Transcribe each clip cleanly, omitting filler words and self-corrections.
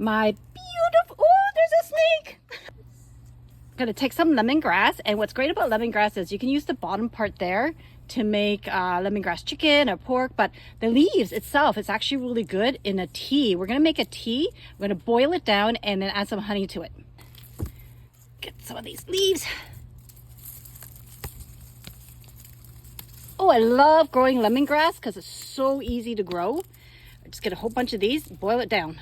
my beautiful, oh, there's a snake. I'm gonna take some lemongrass, and what's great about lemongrass is you can use the bottom part there to make lemongrass chicken or pork, but the leaves itself is actually really good in a tea. We're gonna make a tea. We're gonna boil it down and then add some honey to it. Get some of these leaves. Oh, I love growing lemongrass because it's so easy to grow. Just get a whole bunch of these, boil it down.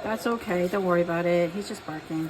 That's okay, don't worry about it. He's just barking.